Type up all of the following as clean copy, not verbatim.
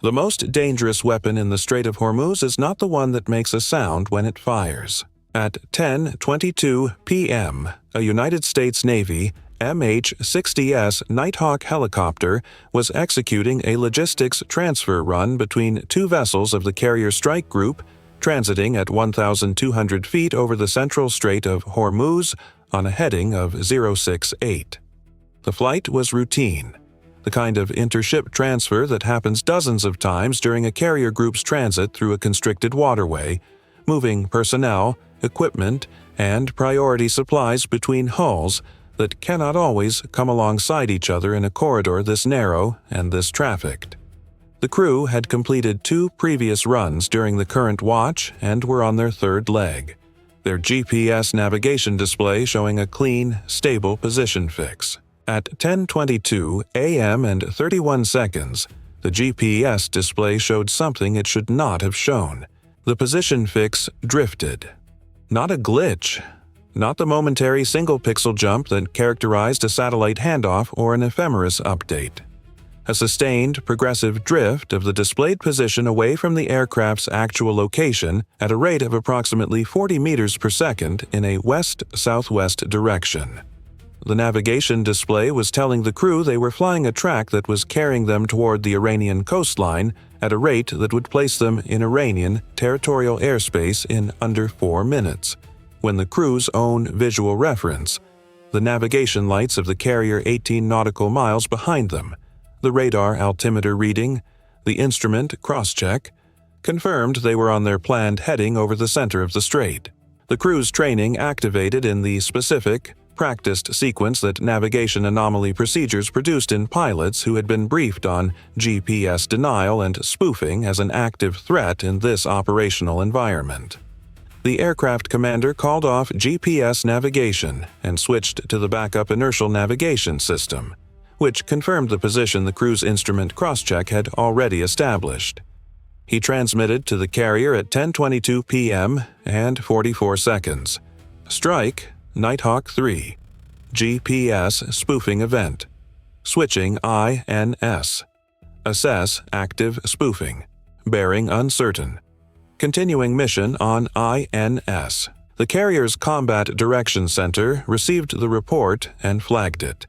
The most dangerous weapon in the Strait of Hormuz is not the one that makes a sound when it fires. At 10:22 p.m., a United States Navy MH-60S Nighthawk helicopter was executing a logistics transfer run between two vessels of the Carrier Strike Group, transiting at 1,200 feet over the central Strait of Hormuz on a heading of 068. The flight was routine, the kind of intership transfer that happens dozens of times during a carrier group's transit through a constricted waterway, moving personnel, equipment, and priority supplies between hulls that cannot always come alongside each other in a corridor this narrow and this trafficked. The crew had completed 2 previous runs during the current watch and were on their third leg, their GPS navigation display showing a clean, stable position fix. At 10:22 a.m. and 31 seconds, the GPS display showed something it should not have shown. The position fix drifted. Not a glitch. Not the momentary single-pixel jump that characterized a satellite handoff or an ephemeris update. A sustained, progressive drift of the displayed position away from the aircraft's actual location at a rate of approximately 40 meters per second in a west-southwest direction. The navigation display was telling the crew they were flying a track that was carrying them toward the Iranian coastline at a rate that would place them in Iranian territorial airspace in under 4 minutes, when the crew's own visual reference, the navigation lights of the carrier 18 nautical miles behind them, the radar altimeter reading, the instrument cross-check, confirmed they were on their planned heading over the center of the strait. The crew's training activated in the specific, practiced sequence that navigation anomaly procedures produced in pilots who had been briefed on GPS denial and spoofing as an active threat in this operational environment. The aircraft commander called off GPS navigation and switched to the backup inertial navigation system, which confirmed the position the crew's instrument crosscheck had already established. He transmitted to the carrier at 10:22 p.m. and 44 seconds. Strike, Nighthawk 3. GPS spoofing event. Switching INS. Assess active spoofing. Bearing uncertain. Continuing mission on INS. The carrier's Combat Direction Center received the report and flagged it.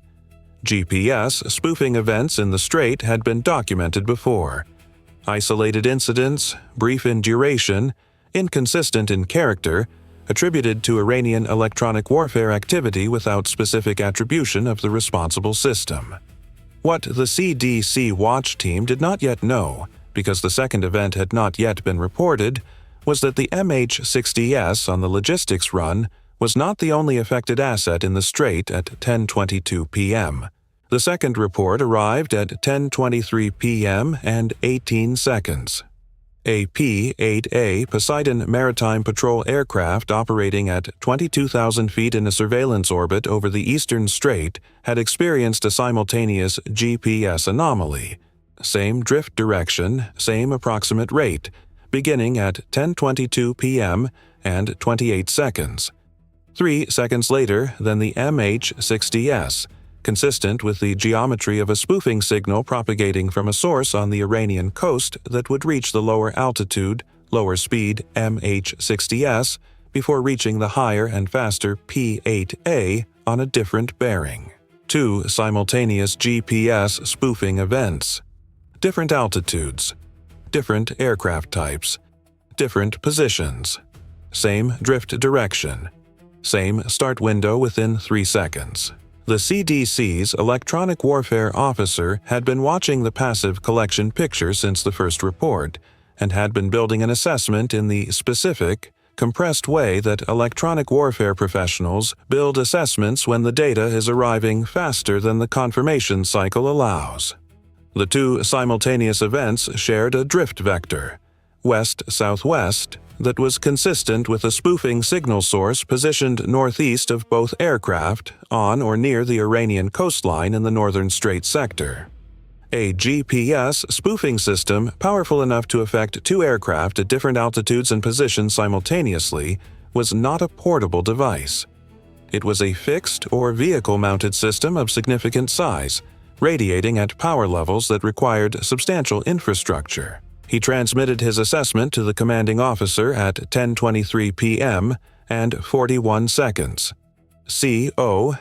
GPS spoofing events in the strait had been documented before. Isolated incidents, brief in duration, inconsistent in character, attributed to Iranian electronic warfare activity without specific attribution of the responsible system. What the CDC watch team did not yet know, because the second event had not yet been reported, was that the MH-60S on the logistics run was not the only affected asset in the strait at 10:22 p.m. The second report arrived at 10:23 p.m. and 18 seconds. A P-8A Poseidon maritime patrol aircraft operating at 22,000 feet in a surveillance orbit over the eastern strait had experienced a simultaneous GPS anomaly. Same drift direction, same approximate rate, beginning at 10:22 p.m. and 28 seconds. 3 seconds later than the MH-60S, consistent with the geometry of a spoofing signal propagating from a source on the Iranian coast that would reach the lower altitude, lower speed MH-60S before reaching the higher and faster P-8A on a different bearing. 2 simultaneous GPS spoofing events. Different altitudes. Different aircraft types. Different positions. Same drift direction. Same start window within 3 seconds. The CDC's electronic warfare officer had been watching the passive collection picture since the first report and had been building an assessment in the specific, compressed way that electronic warfare professionals build assessments when the data is arriving faster than the confirmation cycle allows. The 2 simultaneous events shared a drift vector, west-southwest, that was consistent with a spoofing signal source positioned northeast of both aircraft on or near the Iranian coastline in the northern strait sector. A GPS spoofing system powerful enough to affect 2 aircraft at different altitudes and positions simultaneously was not a portable device. It was a fixed or vehicle-mounted system of significant size, radiating at power levels that required substantial infrastructure. He transmitted his assessment to the commanding officer at 10:23 p.m. and 41 seconds. COEW.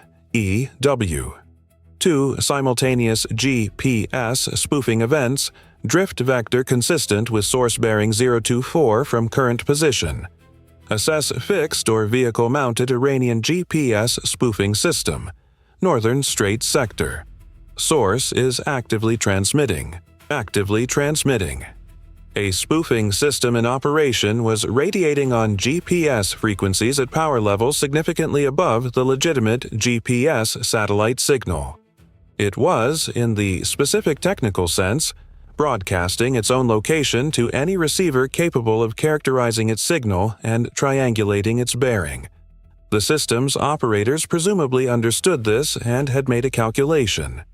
2 simultaneous GPS spoofing events, drift vector consistent with source bearing 024 from current position. Assess fixed or vehicle-mounted Iranian GPS spoofing system, Northern Strait sector. Source is actively transmitting. Actively transmitting. A spoofing system in operation was radiating on GPS frequencies at power levels significantly above the legitimate GPS satellite signal. It was, in the specific technical sense, broadcasting its own location to any receiver capable of characterizing its signal and triangulating its bearing. The system's operators presumably understood this and had made a calculation.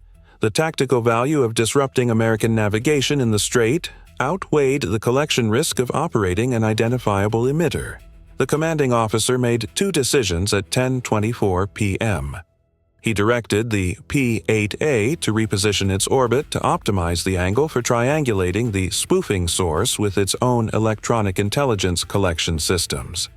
The tactical value of disrupting American navigation in the strait outweighed the collection risk of operating an identifiable emitter. The commanding officer made 2 decisions at 10:24 p.m. He directed the P-8A to reposition its orbit to optimize the angle for triangulating the spoofing source with its own electronic intelligence collection systems.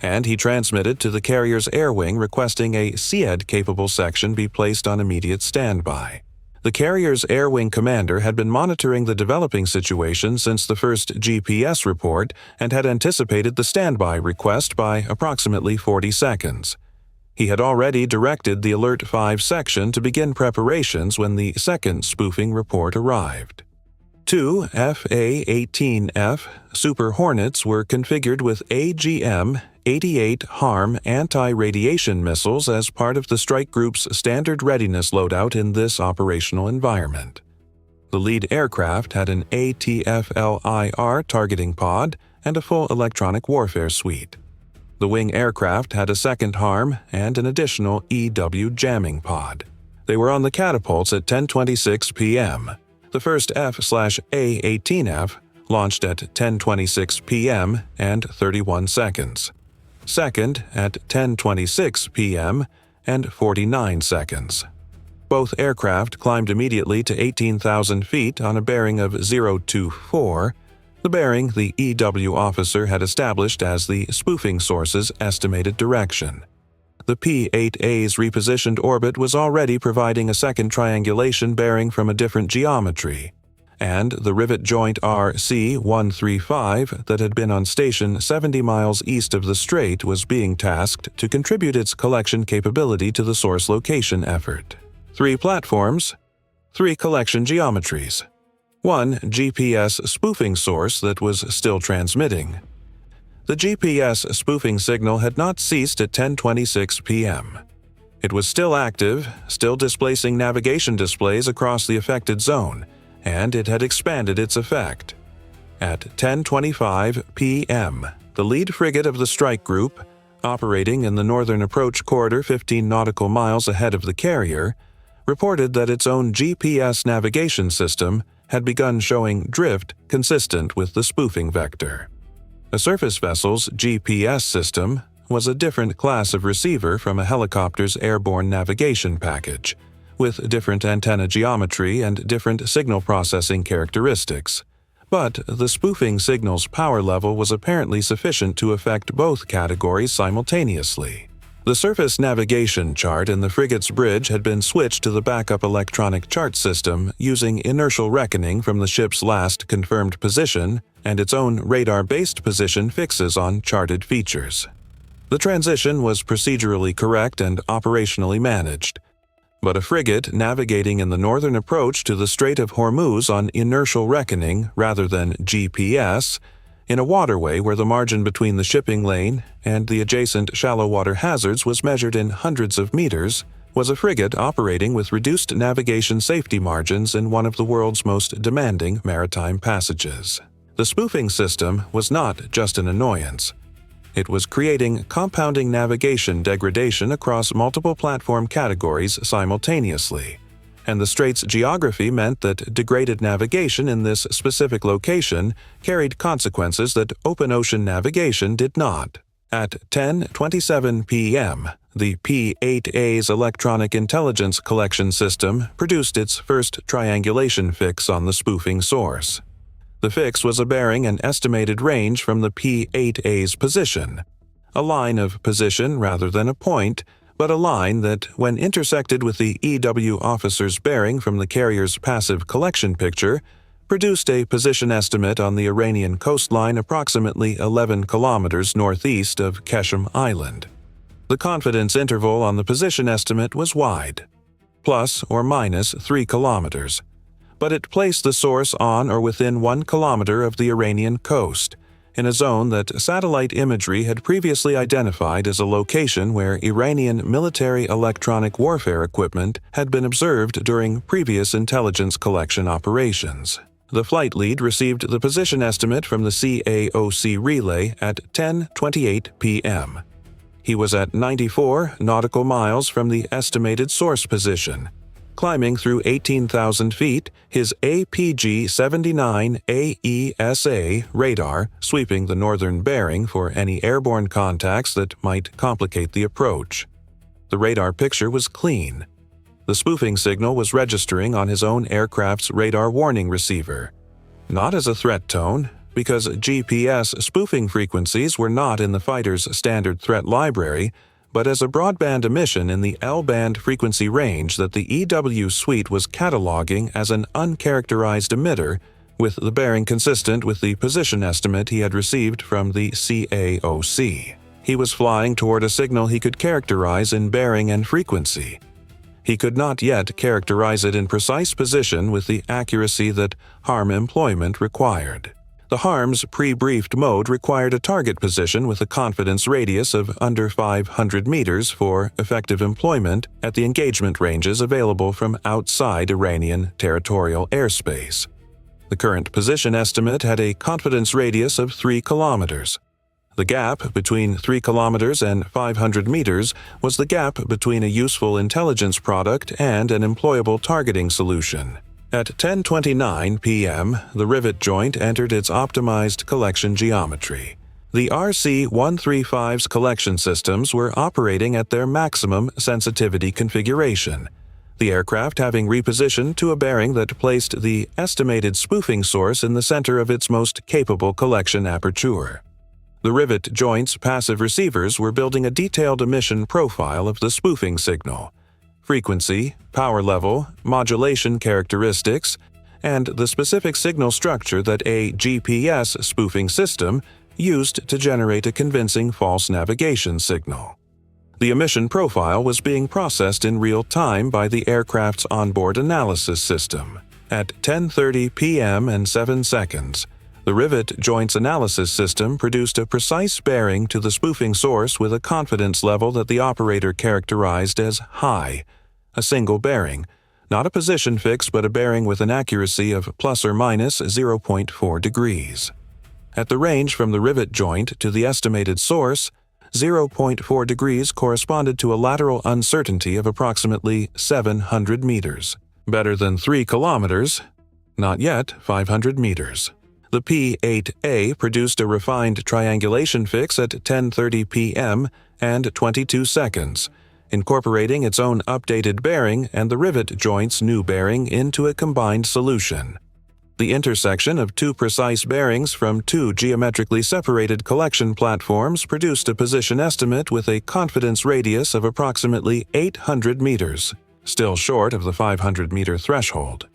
And he transmitted to the carrier's air wing requesting a SEAD-capable section be placed on immediate standby. The carrier's air wing commander had been monitoring the developing situation since the first GPS report and had anticipated the standby request by approximately 40 seconds. He had already directed the Alert 5 section to begin preparations when the second spoofing report arrived. 2 F/A-18F Super Hornets were configured with AGM-88 HARM anti-radiation missiles as part of the strike group's standard readiness loadout in this operational environment. The lead aircraft had an ATFLIR targeting pod and a full electronic warfare suite. The wing aircraft had a second HARM and an additional EW jamming pod. They were on the catapults at 10:26 p.m. The first F/A-18F launched at 10:26 p.m. and 31 seconds. Second at 10:26 p.m. and 49 seconds. Both aircraft climbed immediately to 18,000 feet on a bearing of 024, the bearing the EW officer had established as the spoofing source's estimated direction. The P-8A's repositioned orbit was already providing a second triangulation bearing from a different geometry, and the Rivet Joint RC-135 that had been on station 70 miles east of the strait was being tasked to contribute its collection capability to the source location effort. 3 platforms, 3 collection geometries. 1 GPS spoofing source that was still transmitting. The GPS spoofing signal had not ceased at 10:26 p.m. It was still active, still displacing navigation displays across the affected zone, and it had expanded its effect. At 10:25 p.m., the lead frigate of the strike group, operating in the northern approach corridor 15 nautical miles ahead of the carrier, reported that its own GPS navigation system had begun showing drift consistent with the spoofing vector. A surface vessel's GPS system was a different class of receiver from a helicopter's airborne navigation package, with different antenna geometry and different signal processing characteristics. But the spoofing signal's power level was apparently sufficient to affect both categories simultaneously. The surface navigation chart in the frigate's bridge had been switched to the backup electronic chart system using inertial reckoning from the ship's last confirmed position and its own radar-based position fixes on charted features. The transition was procedurally correct and operationally managed, but a frigate navigating in the northern approach to the Strait of Hormuz on inertial reckoning rather than GPS, in a waterway where the margin between the shipping lane and the adjacent shallow water hazards was measured in hundreds of meters, was a frigate operating with reduced navigation safety margins in one of the world's most demanding maritime passages. The spoofing system was not just an annoyance. It was creating compounding navigation degradation across multiple platform categories simultaneously, and the strait's geography meant that degraded navigation in this specific location carried consequences that open ocean navigation did not. At 10:27 p.m., the P-8A's electronic intelligence collection system produced its first triangulation fix on the spoofing source. The fix was a bearing an estimated range from the P-8A's position, a line of position rather than a point, but a line that, when intersected with the EW officer's bearing from the carrier's passive collection picture, produced a position estimate on the Iranian coastline approximately 11 kilometers northeast of Qeshm Island. The confidence interval on the position estimate was wide, plus or minus 3 kilometers, but it placed the source on or within 1 kilometer of the Iranian coast, in a zone that satellite imagery had previously identified as a location where Iranian military electronic warfare equipment had been observed during previous intelligence collection operations. The flight lead received the position estimate from the CAOC relay at 10:28 p.m. He was at 94 nautical miles from the estimated source position. Climbing through 18,000 feet, his APG-79 AESA radar sweeping the northern bearing for any airborne contacts that might complicate the approach. The radar picture was clean. The spoofing signal was registering on his own aircraft's radar warning receiver. Not as a threat tone, because GPS spoofing frequencies were not in the fighter's standard threat library, but as a broadband emission in the L-band frequency range that the EW suite was cataloging as an uncharacterized emitter, with the bearing consistent with the position estimate he had received from the CAOC. He was flying toward a signal he could characterize in bearing and frequency. He could not yet characterize it in precise position with the accuracy that HARM employment required. The HARM's pre-briefed mode required a target position with a confidence radius of under 500 meters for effective employment at the engagement ranges available from outside Iranian territorial airspace. The current position estimate had a confidence radius of 3 kilometers. The gap between 3 kilometers and 500 meters was the gap between a useful intelligence product and an employable targeting solution. At 10:29 p.m., the Rivet Joint entered its optimized collection geometry. The RC-135's collection systems were operating at their maximum sensitivity configuration, the aircraft having repositioned to a bearing that placed the estimated spoofing source in the center of its most capable collection aperture. The Rivet Joint's passive receivers were building a detailed emission profile of the spoofing signal, frequency, power level, modulation characteristics, and the specific signal structure that a GPS spoofing system used to generate a convincing false navigation signal. The emission profile was being processed in real time by the aircraft's onboard analysis system. At 10:30 p.m. and 7 seconds, the Rivet Joint's analysis system produced a precise bearing to the spoofing source with a confidence level that the operator characterized as high, a single bearing, not a position fix but a bearing with an accuracy of plus or minus 0.4 degrees. At the range from the Rivet Joint to the estimated source, 0.4 degrees corresponded to a lateral uncertainty of approximately 700 meters. Better than 3 kilometers, not yet 500 meters. The P-8A produced a refined triangulation fix at 10:30 p.m. and 22 seconds, incorporating its own updated bearing and the Rivet Joint's new bearing into a combined solution. The intersection of two precise bearings from two geometrically separated collection platforms produced a position estimate with a confidence radius of approximately 800 meters, still short of the 500-meter threshold.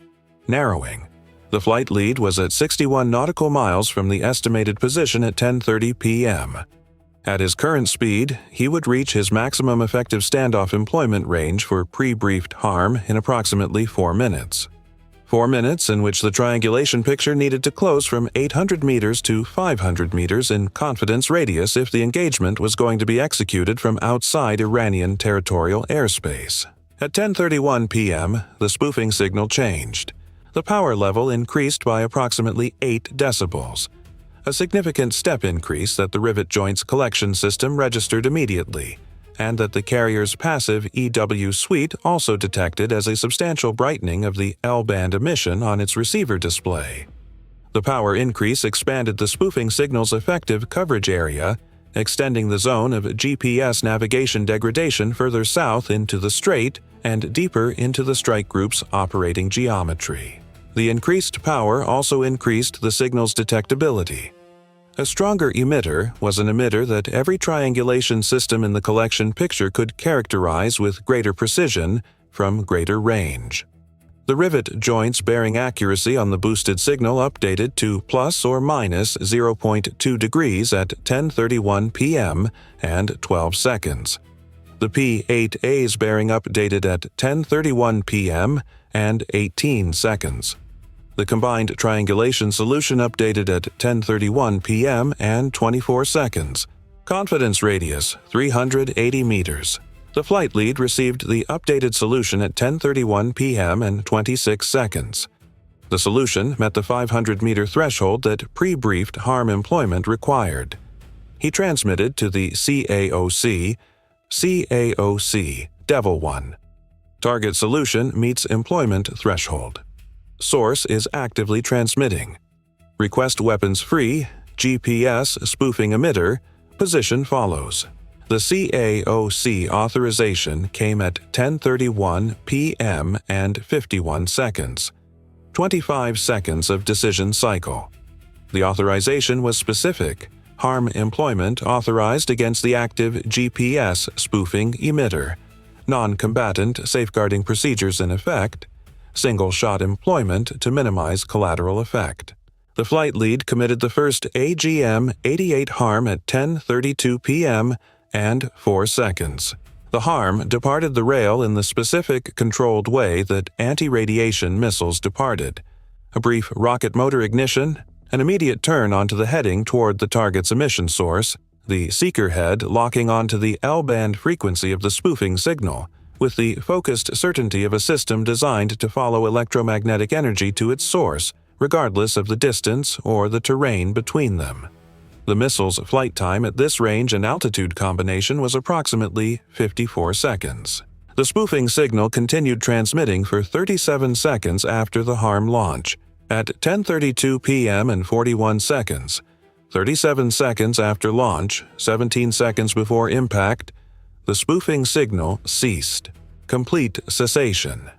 Narrowing. The flight lead was at 61 nautical miles from the estimated position at 10:30 p.m. At his current speed, he would reach his maximum effective standoff employment range for pre-briefed HARM in approximately 4 minutes. 4 minutes in which the triangulation picture needed to close from 800 meters to 500 meters in confidence radius if the engagement was going to be executed from outside Iranian territorial airspace. At 10:31 p.m., the spoofing signal changed. The power level increased by approximately 8 decibels, a significant step increase that the Rivet Joint's collection system registered immediately, and that the carrier's passive EW suite also detected as a substantial brightening of the L-band emission on its receiver display. The power increase expanded the spoofing signal's effective coverage area extending the zone of GPS navigation degradation further south into the strait and deeper into the strike group's operating geometry. The increased power also increased the signal's detectability. A stronger emitter was an emitter that every triangulation system in the collection picture could characterize with greater precision from greater range. The rivet joint's bearing accuracy on the boosted signal updated to plus or minus 0.2 degrees at 10:31 p.m. and 12 seconds. The P-8A's bearing updated at 10:31 p.m. and 18 seconds. The combined triangulation solution updated at 10:31 p.m. and 24 seconds. Confidence radius 380 meters. The flight lead received the updated solution at 10:31 p.m. and 26 seconds. The solution met the 500-meter threshold that pre-briefed harm employment required. He transmitted to the CAOC, Devil 1. Target solution meets employment threshold. Source is actively transmitting. Request weapons free, GPS spoofing emitter, position follows. The CAOC authorization came at 10:31 p.m. and 51 seconds. 25 seconds of decision cycle. The authorization was specific. Harm employment authorized against the active GPS spoofing emitter. Non-combatant safeguarding procedures in effect. Single-shot employment to minimize collateral effect. The flight lead committed the first AGM-88 harm at 10:32 p.m. and 4 seconds. The harm departed the rail in the specific controlled way that anti-radiation missiles departed. A brief rocket motor ignition, an immediate turn onto the heading toward the target's emission source, the seeker head locking onto the L-band frequency of the spoofing signal, with the focused certainty of a system designed to follow electromagnetic energy to its source, regardless of the distance or the terrain between them. The missile's flight time at this range and altitude combination was approximately 54 seconds. The spoofing signal continued transmitting for 37 seconds after the harm launch. At 10:32 p.m. and 41 seconds, 37 seconds after launch, 17 seconds before impact, the spoofing signal ceased. Complete cessation.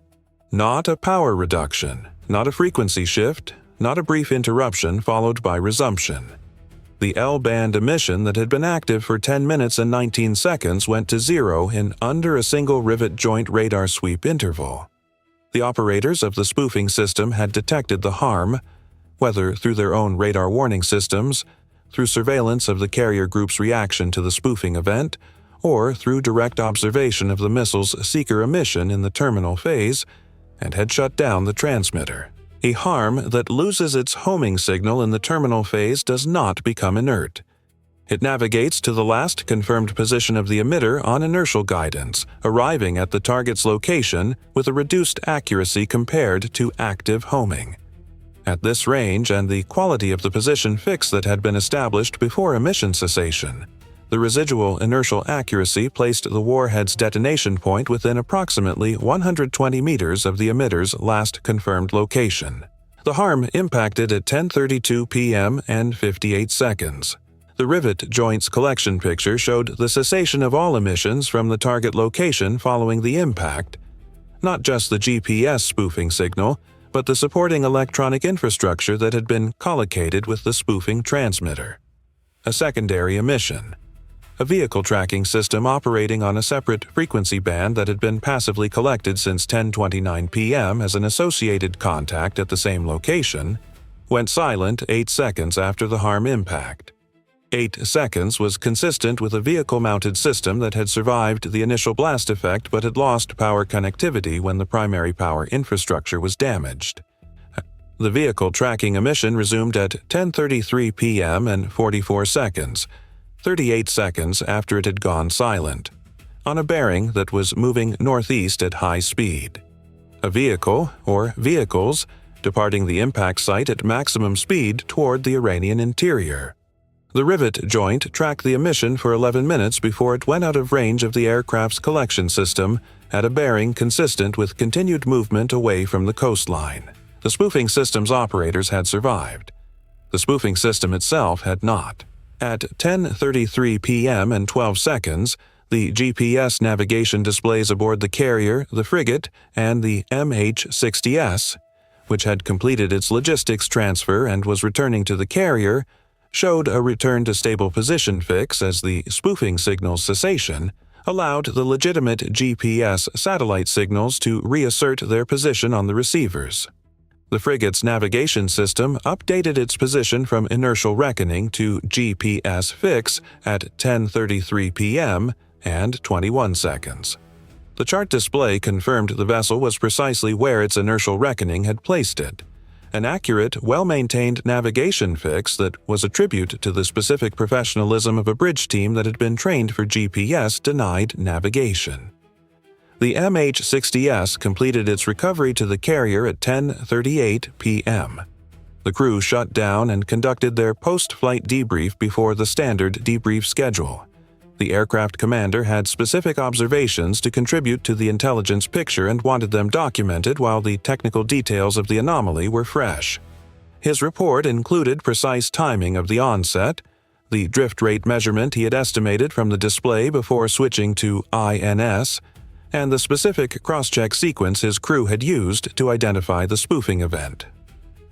Not a power reduction, not a frequency shift, not a brief interruption followed by resumption. The L-band emission that had been active for 10 minutes and 19 seconds went to zero in under a single rivet joint radar sweep interval. The operators of the spoofing system had detected the harm, whether through their own radar warning systems, through surveillance of the carrier group's reaction to the spoofing event, or through direct observation of the missile's seeker emission in the terminal phase, and had shut down the transmitter. A harm that loses its homing signal in the terminal phase does not become inert. It navigates to the last confirmed position of the emitter on inertial guidance, arriving at the target's location with a reduced accuracy compared to active homing. At this range and the quality of the position fix that had been established before emission cessation, the residual inertial accuracy placed the warhead's detonation point within approximately 120 meters of the emitter's last confirmed location. The harm impacted at 10:32 p.m. and 58 seconds. The rivet joint's collection picture showed the cessation of all emissions from the target location following the impact, not just the GPS spoofing signal, but the supporting electronic infrastructure that had been collocated with the spoofing transmitter. A secondary emission. A vehicle tracking system operating on a separate frequency band that had been passively collected since 10:29 p.m. as an associated contact at the same location, went silent 8 seconds after the harm impact. 8 seconds was consistent with a vehicle-mounted system that had survived the initial blast effect but had lost power connectivity when the primary power infrastructure was damaged. The vehicle tracking emission resumed at 10:33 p.m. and 44 seconds, 38 seconds after it had gone silent, on a bearing that was moving northeast at high speed. A vehicle, or vehicles, departing the impact site at maximum speed toward the Iranian interior. The rivet joint tracked the emission for 11 minutes before it went out of range of the aircraft's collection system at a bearing consistent with continued movement away from the coastline. The spoofing system's operators had survived. The spoofing system itself had not. At 10:33 p.m. and 12 seconds, the GPS navigation displays aboard the carrier, the frigate, and the MH-60S, which had completed its logistics transfer and was returning to the carrier, showed a return to stable position fix as the spoofing signal's cessation allowed the legitimate GPS satellite signals to reassert their position on the receivers. The frigate's navigation system updated its position from inertial reckoning to GPS fix at 10:33 p.m. and 21 seconds. The chart display confirmed the vessel was precisely where its inertial reckoning had placed it, an accurate, well-maintained navigation fix that was a tribute to the specific professionalism of a bridge team that had been trained for GPS-denied navigation. The MH-60S completed its recovery to the carrier at 10:38 p.m. The crew shut down and conducted their post-flight debrief before the standard debrief schedule. The aircraft commander had specific observations to contribute to the intelligence picture and wanted them documented while the technical details of the anomaly were fresh. His report included precise timing of the onset, the drift rate measurement he had estimated from the display before switching to INS, and the specific cross-check sequence his crew had used to identify the spoofing event.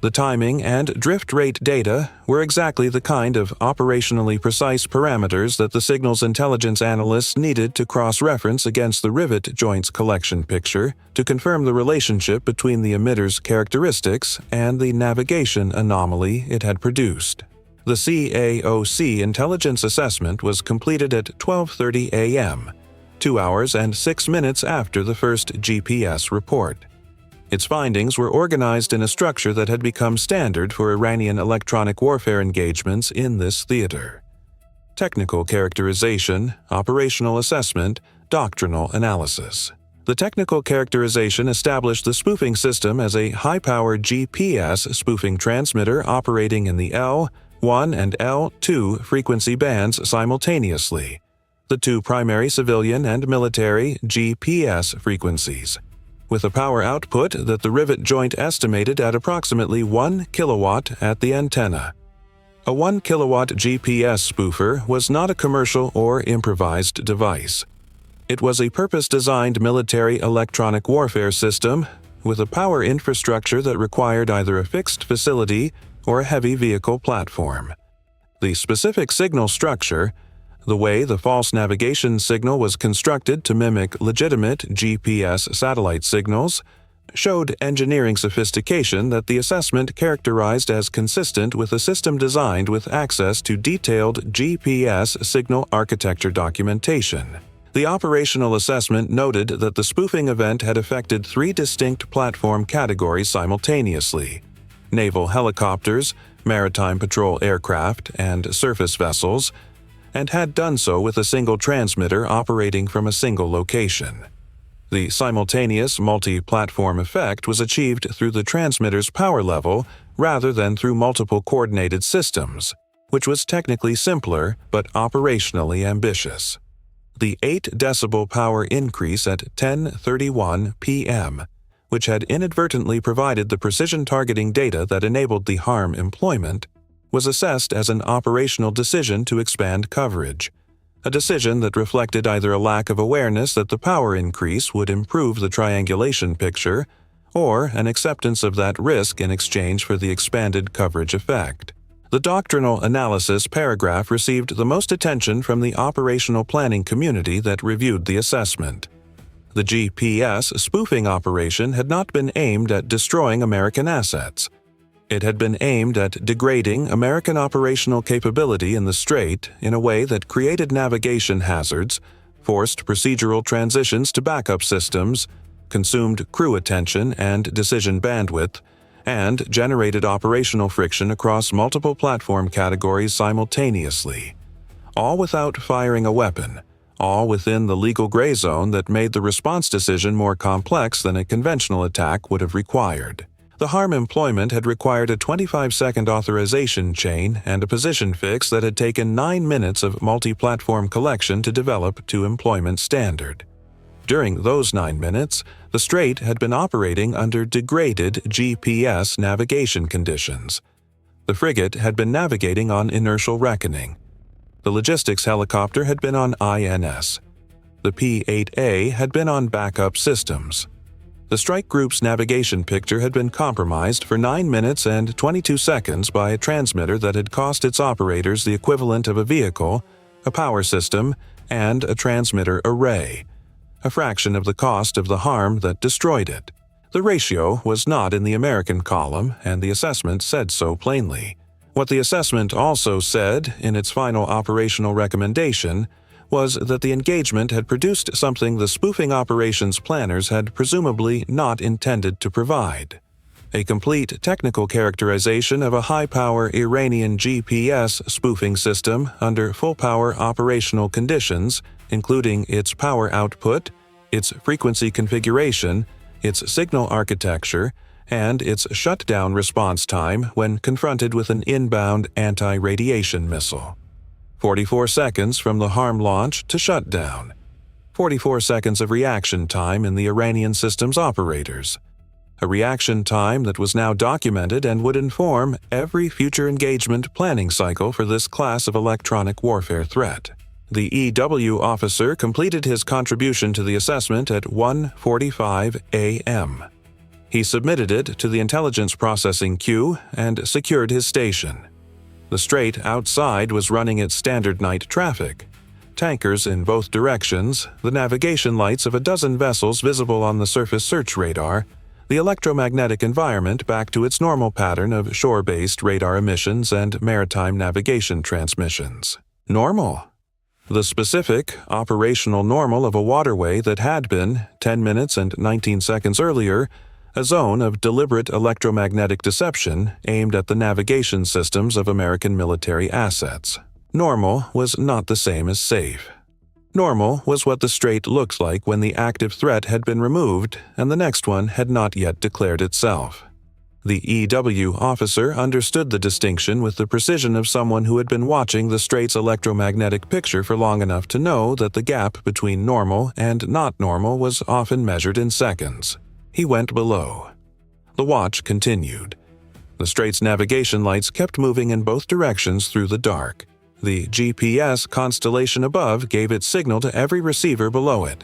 The timing and drift rate data were exactly the kind of operationally precise parameters that the signal's intelligence analysts needed to cross-reference against the Rivet Joint's collection picture to confirm the relationship between the emitter's characteristics and the navigation anomaly it had produced. The CAOC intelligence assessment was completed at 12:30 a.m., 2 hours and 6 minutes after the first GPS report. Its findings were organized in a structure that had become standard for Iranian electronic warfare engagements in this theater: technical characterization, operational assessment, doctrinal analysis. The technical characterization established the spoofing system as a high-power GPS spoofing transmitter operating in the L1 and L2 frequency bands simultaneously, the two primary civilian and military GPS frequencies, with a power output that the Rivet Joint estimated at approximately 1 kilowatt at the antenna. A 1 kilowatt GPS spoofer was not a commercial or improvised device. It was a purpose-designed military electronic warfare system with a power infrastructure that required either a fixed facility or a heavy vehicle platform. The specific signal structure, the way the false navigation signal was constructed to mimic legitimate GPS satellite signals, showed engineering sophistication that the assessment characterized as consistent with a system designed with access to detailed GPS signal architecture documentation. The operational assessment noted that the spoofing event had affected 3 distinct platform categories simultaneously: naval helicopters, maritime patrol aircraft, and surface vessels, and had done so with a single transmitter operating from a single location. The simultaneous multi-platform effect was achieved through the transmitter's power level rather than through multiple coordinated systems, which was technically simpler but operationally ambitious. The 8 decibel power increase at 10:31 p.m., which had inadvertently provided the precision targeting data that enabled the harm employment, was assessed as an operational decision to expand coverage, a decision that reflected either a lack of awareness that the power increase would improve the triangulation picture, or an acceptance of that risk in exchange for the expanded coverage effect. The doctrinal analysis paragraph received the most attention from the operational planning community that reviewed the assessment. The GPS spoofing operation had not been aimed at destroying American assets. It had been aimed at degrading American operational capability in the Strait in a way that created navigation hazards, forced procedural transitions to backup systems, consumed crew attention and decision bandwidth, and generated operational friction across multiple platform categories simultaneously, all without firing a weapon, all within the legal gray zone that made the response decision more complex than a conventional attack would have required. The harm employment had required a 25-second authorization chain and a position fix that had taken 9 minutes of multi-platform collection to develop to employment standard. During those 9 minutes, the Strait had been operating under degraded GPS navigation conditions. The frigate had been navigating on inertial reckoning, The logistics helicopter had been on INS. The P-8A had been on backup systems. The strike group's navigation picture had been compromised for 9 minutes and 22 seconds by a transmitter that had cost its operators the equivalent of a vehicle, a power system, and a transmitter array, a fraction of the cost of the harm that destroyed it. The ratio was not in the American column, and the assessment said so plainly. What the assessment also said, in its final operational recommendation, was that the engagement had produced something the spoofing operations planners had presumably not intended to provide: a complete technical characterization of a high-power Iranian GPS spoofing system under full-power operational conditions, including its power output, its frequency configuration, its signal architecture, and its shutdown response time when confronted with an inbound anti-radiation missile. 44 seconds from the harm launch to shutdown. 44 seconds of reaction time in the Iranian system's operators. A reaction time that was now documented and would inform every future engagement planning cycle for this class of electronic warfare threat. The EW officer completed his contribution to the assessment at 1:45 a.m. He submitted it to the intelligence processing queue and secured his station. The strait outside was running its standard night traffic. Tankers in both directions, the navigation lights of a dozen vessels visible on the surface search radar, the electromagnetic environment back to its normal pattern of shore-based radar emissions and maritime navigation transmissions. Normal. The specific, operational normal of a waterway that had been, 10 minutes and 19 seconds earlier, a zone of deliberate electromagnetic deception aimed at the navigation systems of American military assets. Normal was not the same as safe. Normal was what the strait looked like when the active threat had been removed and the next one had not yet declared itself. The EW officer understood the distinction with the precision of someone who had been watching the strait's electromagnetic picture for long enough to know that the gap between normal and not normal was often measured in seconds. He went below. The watch continued. The strait's navigation lights kept moving in both directions through the dark. The GPS constellation above gave its signal to every receiver below it.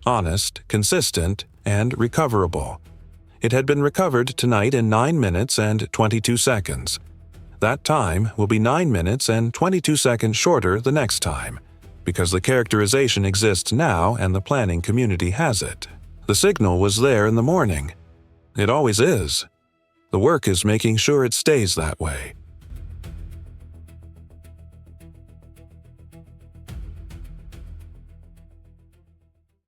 Honest, consistent, and recoverable. It had been recovered tonight in 9 minutes and 22 seconds. That time will be 9 minutes and 22 seconds shorter the next time, because the characterization exists now and the planning community has it. The signal was there in the morning. It always is. The work is making sure it stays that way.